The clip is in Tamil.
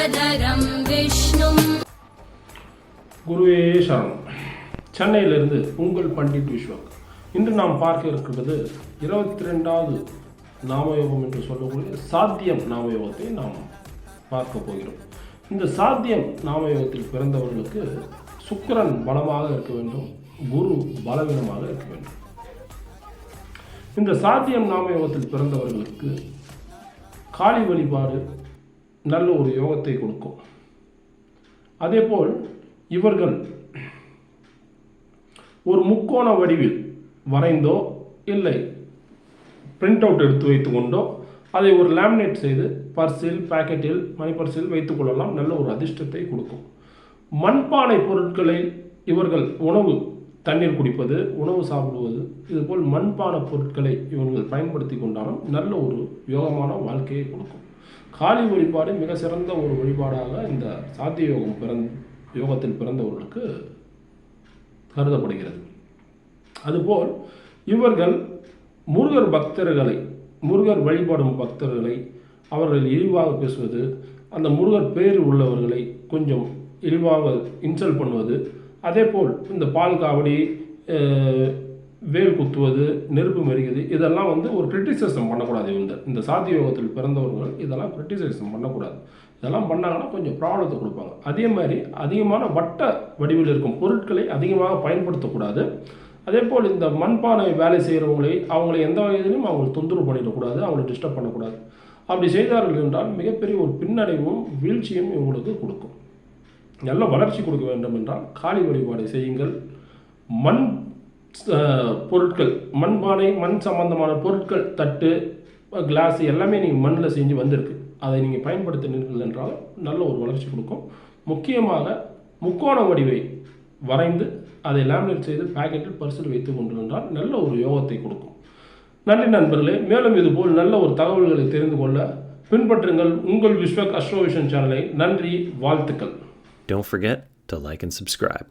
शशिवर्णरविन्द्रधरं विष्णुम्. குருவே சரணம். சென்னையிலிருந்து உங்கள் பண்டிட் விஸ்வக். இன்று நாம் பார்க்க இருக்கிறது 22வது நாமயோகம் என்று சொல்லக்கூடிய சாத்தியம் நாமயோகத்தை நாம் பார்க்க போகிறோம். இந்த சாத்தியம் நாமயோகத்தில் பிறந்தவர்களுக்கு சுக்கிரன் பலமாக இருக்க வேண்டும், குரு பலவீனமாக இருக்க வேண்டும். இந்த சாத்தியம் நாமயோகத்தில் பிறந்தவர்களுக்கு காளி வழிபாடு நல்ல ஒரு யோகத்தை கொடுக்கும். அதேபோல் இவர்கள் ஒரு முக்கோண வடிவில் வரைந்தோ இல்லை பிரிண்ட் அவுட் எடுத்து வைத்துக்கொண்டோ அதை ஒரு லேமினேட் செய்து பர்சில், பாக்கெட்டில், மணி பர்சில் வைத்துக்கொள்ளலாம். நல்ல ஒரு அதிர்ஷ்டத்தை கொடுக்கும். மண்பானை பொருட்களை இவர்கள் உணவு, தண்ணீர் குடிப்பது, உணவு சாப்பிடுவது, இதுபோல் மண்பானை பொருட்களை இவர்கள் பயன்படுத்தி கொண்டாலும் நல்ல ஒரு யோகமான வாழ்க்கையை கொடுக்கும். காளி வழிபாடு மிக சிறந்த ஒரு வழிபாடாக இந்த சாத்திய யோகத்தில் பிறந்தவர்களுக்கு கருதப்படுகிறது. அதுபோல் இவர்கள் முருகர் பக்தர்களை, முருகர் வழிபாடும் பக்தர்களை அவர்கள் இழிவாக பேசுவது, அந்த முருகர் பேர் உள்ளவர்களை கொஞ்சம் இழிவாக இன்சல்ட் பண்ணுவது, அதே போல் இந்த பால் காவடி, வேல் குத்துவது, நெருப்பு மெரிக்குது, இதெல்லாம் ஒரு கிரிட்டிசிசம் பண்ணக்கூடாது. இந்த சாதி யோகத்தில் பிறந்தவர்கள் இதெல்லாம் கிரிட்டிசிசம் பண்ணக்கூடாது. இதெல்லாம் பண்ணாங்கன்னா கொஞ்சம் ப்ராப்ளத்தை கொடுப்பாங்க. அதே மாதிரி அதிகமான வட்ட வடிவில் இருக்கும் பொருட்களை அதிகமாக பயன்படுத்தக்கூடாது. அதே போல் இந்த மண்பானை வேலை செய்கிறவங்களை அவங்களை எந்த வகையிலும் அவங்களை தொந்தரவு பண்ணிடக்கூடாது, அவங்களை டிஸ்டர்ப் பண்ணக்கூடாது. அப்படி செய்தார்கள் என்றால் மிகப்பெரிய ஒரு பின்னடைவும் வீழ்ச்சியும் இவங்களுக்கு கொடுக்கும். நல்ல வளர்ச்சி கொடுக்க வேண்டும் என்றால் காளி வழிபாடு செய்யுங்கள். மண் பொருட்கள், மண்பானை, மண் சம்பந்தமான பொருட்கள், தட்டு, கிளாஸ் எல்லாமே நீங்கள் மண்ணில் செஞ்சு வந்திருக்கு, அதை நீங்கள் பயன்படுத்தினீர்கள் என்றால் நல்ல ஒரு வளர்ச்சி கொடுக்கும். முக்கியமாக முக்கோண வடிவை வரைந்து அதை லேமினேட் செய்து பாக்கெட்டில் பர்சில் வைத்து கொண்டு என்றால் நல்ல ஒரு யோகத்தை கொடுக்கும். நன்றி நண்பர்களே. மேலும் இதுபோல் நல்ல ஒரு தகவல்களை தெரிந்து கொள்ள பின்பற்றுங்கள் உங்கள் விஸ்வக் அஸ்ட்ரோவிஷன் சேனலை. நன்றி, வாழ்த்துக்கள். Don't forget to like and subscribe.